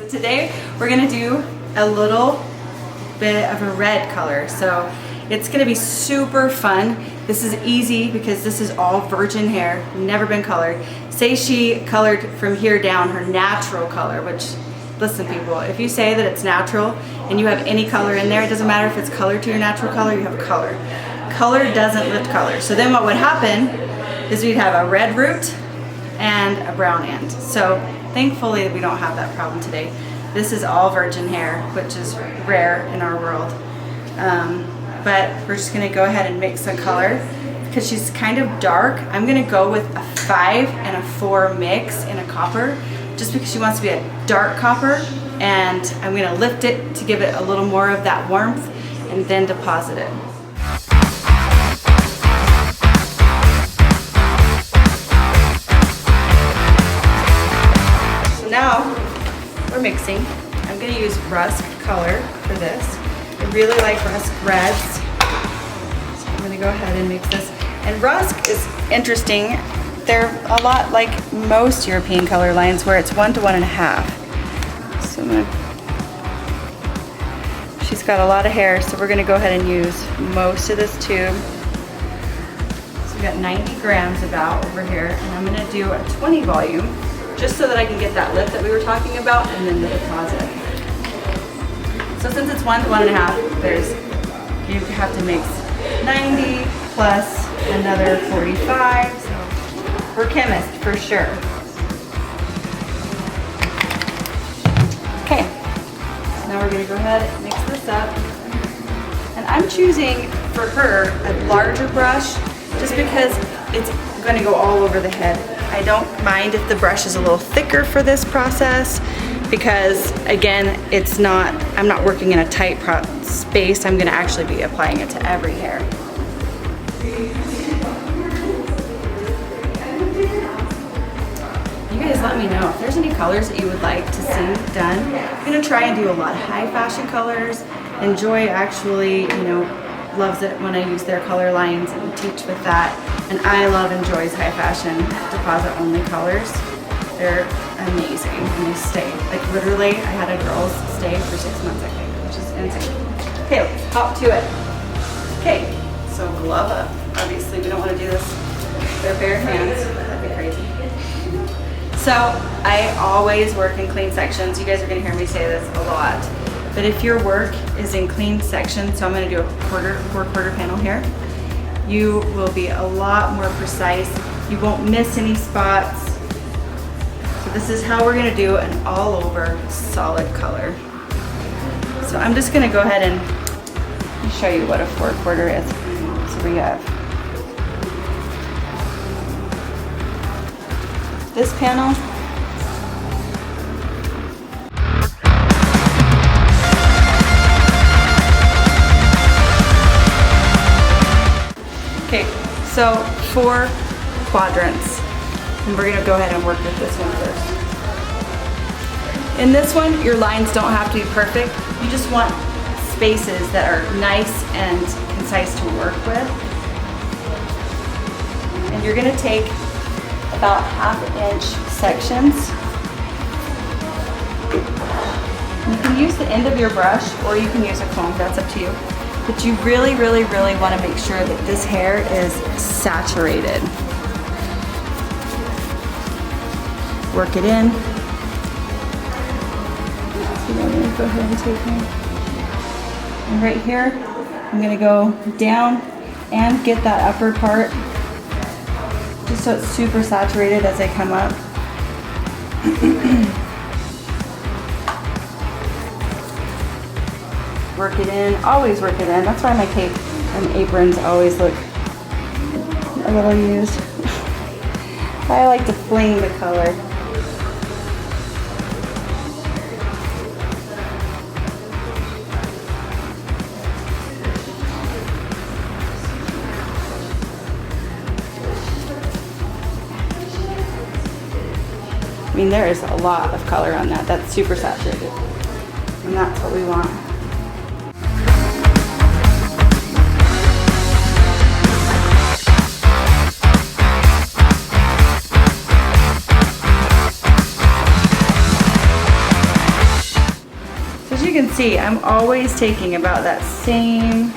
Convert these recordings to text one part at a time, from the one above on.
Today we're gonna do a little bit of a red color. So it's gonna be super fun. This is easy because this is all virgin hair, never been colored. Say she colored from here down her natural color, which, listen people, if you say that it's natural and you have any color in there, it doesn't matter if it's colored to your natural color, you have color. Color doesn't lift color. So then what would happen is we'd have a red root and a brown end. So thankfully we don't have that problem today. This is all virgin hair, which is rare in our world. But we're just gonna go ahead and mix the color. Because she's kind of dark, I'm gonna go with a 5 and a 4 mix in a copper, just because she wants to be a dark copper, and I'm gonna lift it to give it a little more of that warmth and then deposit it. Now we're mixing. I'm going to use rust color for this. I really like rust reds. So I'm going to go ahead and mix this. And rust is interesting. They're a lot like most European color lines where it's 1 to 1.5. So she's got a lot of hair, so we're going to go ahead and use most of this tube. So we got 90 grams about over here, and I'm going to do a 20 volume. Just so that I can get that lift that we were talking about, and then the deposit. So since it's 1 to 1.5, you have to mix 90 plus another 45. So we're chemists for sure. Okay, now we're gonna go ahead and mix this up. And I'm choosing for her a larger brush just because it's gonna go all over the head. I don't mind if the brush is a little thicker for this process because, again, I'm not working in a tight space. I'm gonna actually be applying it to every hair. You guys let me know if there's any colors that you would like to see done. I'm gonna try and do a lot of high fashion colors. And Joy actually, loves it when I use their color lines and teach with that. And I love and Joy's high fashion deposit only colors. They're amazing and they stay. Like literally, I had a girl's stay for 6 months, I think, which is insane. Okay, let's hop to it. Okay, so glove up. Obviously, we don't want to do this with our bare hands. That'd be crazy. So I always work in clean sections. You guys are gonna hear me say this a lot. But if your work is in clean sections, so I'm gonna do a 4/4 panel here, you will be a lot more precise. You won't miss any spots. So this is how we're gonna do an all over solid color. So I'm just gonna go ahead and show you what a 4/4 is. So we have this panel. Okay, so 4 quadrants, and we're gonna go ahead and work with this one first. In this one, your lines don't have to be perfect. You just want spaces that are nice and concise to work with. And you're gonna take about 1/2 inch sections. You can use the end of your brush or you can use a comb, that's up to you. But you really, really, really want to make sure that this hair is saturated. Work it in. So I'm going to go ahead and take it. And right here, I'm going to go down and get that upper part, just so it's super saturated as I come up. Work it in, always work it in. That's why my cape and aprons always look a little used. I like to fling the color. I mean, there is a lot of color on that. That's super saturated. And that's what we want. can see, I'm always taking about that same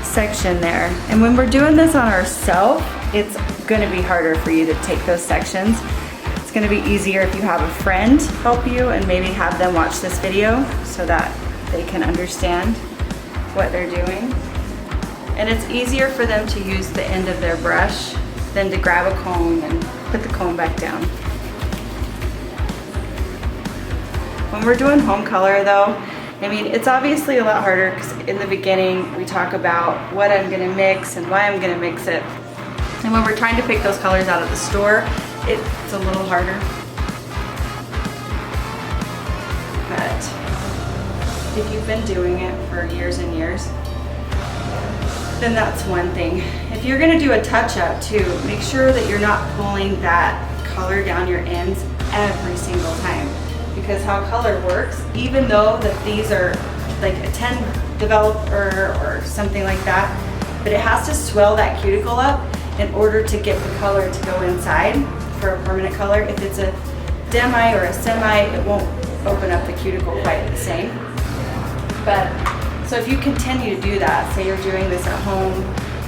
section there. And when we're doing this on ourselves, it's gonna be harder for you to take those sections. It's gonna be easier if you have a friend help you and maybe have them watch this video so that they can understand what they're doing. And it's easier for them to use the end of their brush than to grab a comb and put the comb back down. When we're doing home color though, I mean, it's obviously a lot harder because in the beginning we talk about what I'm gonna mix and why I'm gonna mix it. And when we're trying to pick those colors out of the store, it's a little harder. But if you've been doing it for years and years, then that's one thing. If you're gonna do a touch-up too, make sure that you're not pulling that color down your ends every single time. Because how color works, even though that these are like a 10 developer or something like that, but it has to swell that cuticle up in order to get the color to go inside for a permanent color. If it's a demi or a semi, it won't open up the cuticle quite the same. But so if you continue to do that, say you're doing this at home,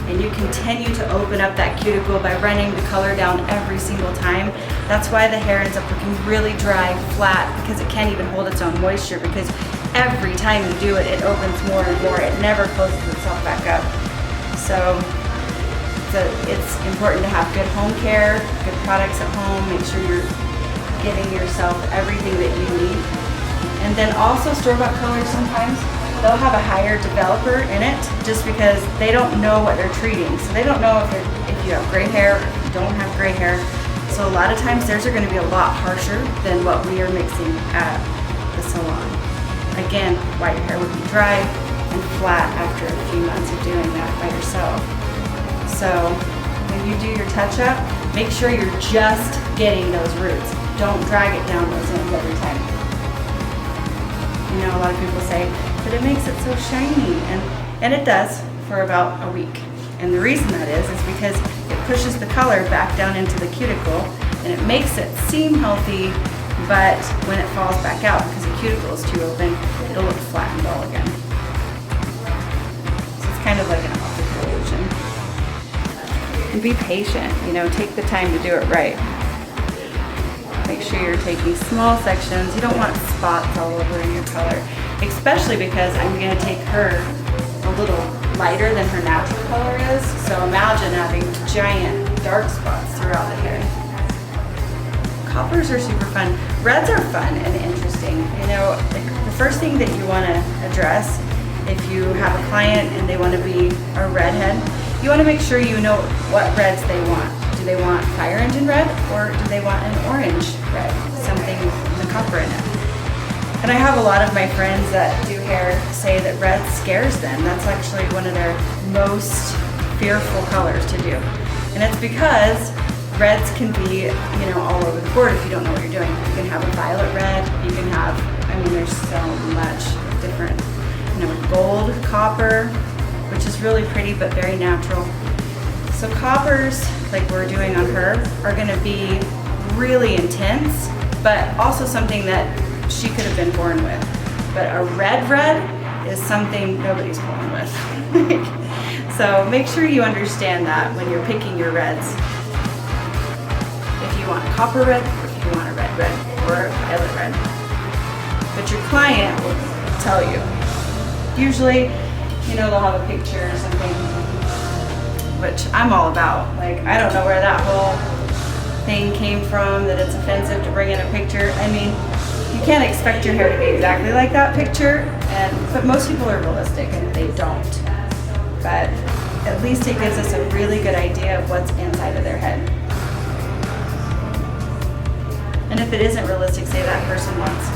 and you continue to open up that cuticle by running the color down every single time, that's why the hair ends up looking really dry, flat, because it can't even hold its own moisture, because every time you do it, it opens more and more. It never closes itself back up. So it's important to have good home care, good products at home, make sure you're giving yourself everything that you need. And then also store-bought colors sometimes, they'll have a higher developer in it just because they don't know what they're treating. So they don't know if you have gray hair or if you don't have gray hair. So a lot of times theirs are going to be a lot harsher than what we are mixing at the salon. Again, why your hair would be dry and flat after a few months of doing that by yourself. So when you do your touch-up, make sure you're just getting those roots. Don't drag it down those ends every time. You know, a lot of people say, but it makes it so shiny, and it does for about a week. And the reason that is because it pushes the color back down into the cuticle and it makes it seem healthy, but when it falls back out because the cuticle is too open, it'll look flat and dull again. So it's kind of like an optical illusion. And be patient, you know, take the time to do it right. Make sure you're taking small sections. You don't want spots all over in your color, especially because I'm going to take her a little lighter than her natural color is. So imagine having giant dark spots throughout the hair. Coppers are super fun. Reds are fun and interesting. You know, the first thing that you want to address if you have a client and they want to be a redhead, you want to make sure you know what reds they want. Do they want fire engine red or do they want an orange red? Something with the copper in it. And I have a lot of my friends that do hair say that red scares them. That's actually one of their most fearful colors to do. And it's because reds can be, you know, all over the board if you don't know what you're doing. You can have a violet red, you can have, I mean, there's so much different, you know, gold, copper, which is really pretty but very natural. So coppers, like we're doing on her, are gonna be really intense, but also something that she could have been born with. But a red is something nobody's born with. So make sure you understand that when you're picking your reds. If you want a copper red, or if you want a red or a violet red. But your client will tell you. Usually, you know, they'll have a picture or something, which I'm all about. Like, I don't know where that whole thing came from, that it's offensive to bring in a picture. I mean, you can't expect your hair to be exactly like that picture, but most people are realistic and they don't. But at least it gives us a really good idea of what's inside of their head. And if it isn't realistic, say that person wants,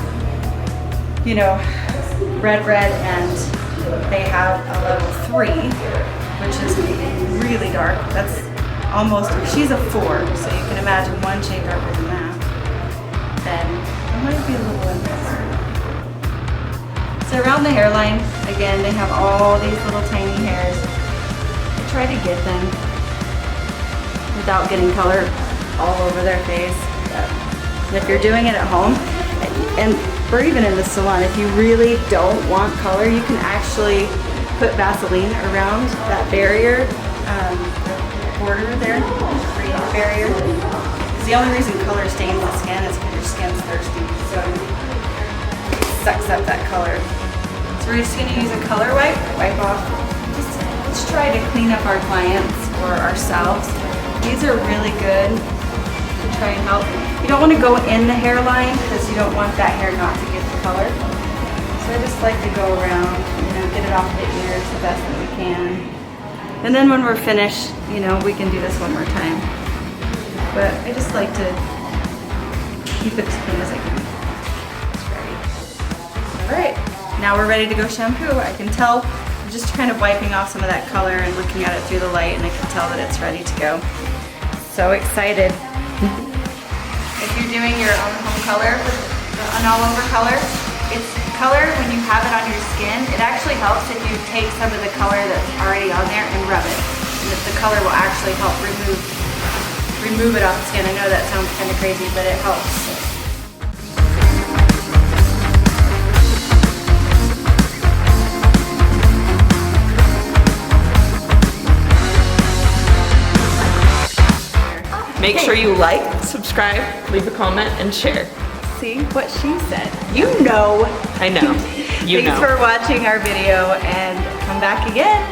you know, red, and they have a level 3, which is really dark. That's almost, she's a 4, so you can imagine one shade darker than that. Then it might be a little impressive. So around the hairline, again, they have all these little tiny hairs. I try to get them without getting color all over their face. But if you're doing it at home, and or even in the salon, if you really don't want color, you can actually put Vaseline around that barrier, border there, green barrier. Because the only reason color stains the skin is because your skin's thirsty, so it sucks up that color. So we're just gonna use a color wipe, wipe off. Let's try to clean up our clients or ourselves. These are really good to try and help. You don't want to go in the hairline because you don't want that hair not to get the color. So I just like to go around, get it off the ears the best that we can. And then when we're finished, we can do this one more time. But I just like to keep it as clean as I can. It's ready. All right, now we're ready to go shampoo. I can tell, I'm just kind of wiping off some of that color and looking at it through the light, and I can tell that it's ready to go. So excited. If you're doing your own home color, an all-over color, it's color when you have it on your skin. It actually helps if you take some of the color that's already on there and rub it. And the color will actually help remove it off the skin. I know that sounds kind of crazy, but it helps. Make sure you like, subscribe, leave a comment, and share. See what she said. You know. I know. You know. Thanks for watching our video, and come back again.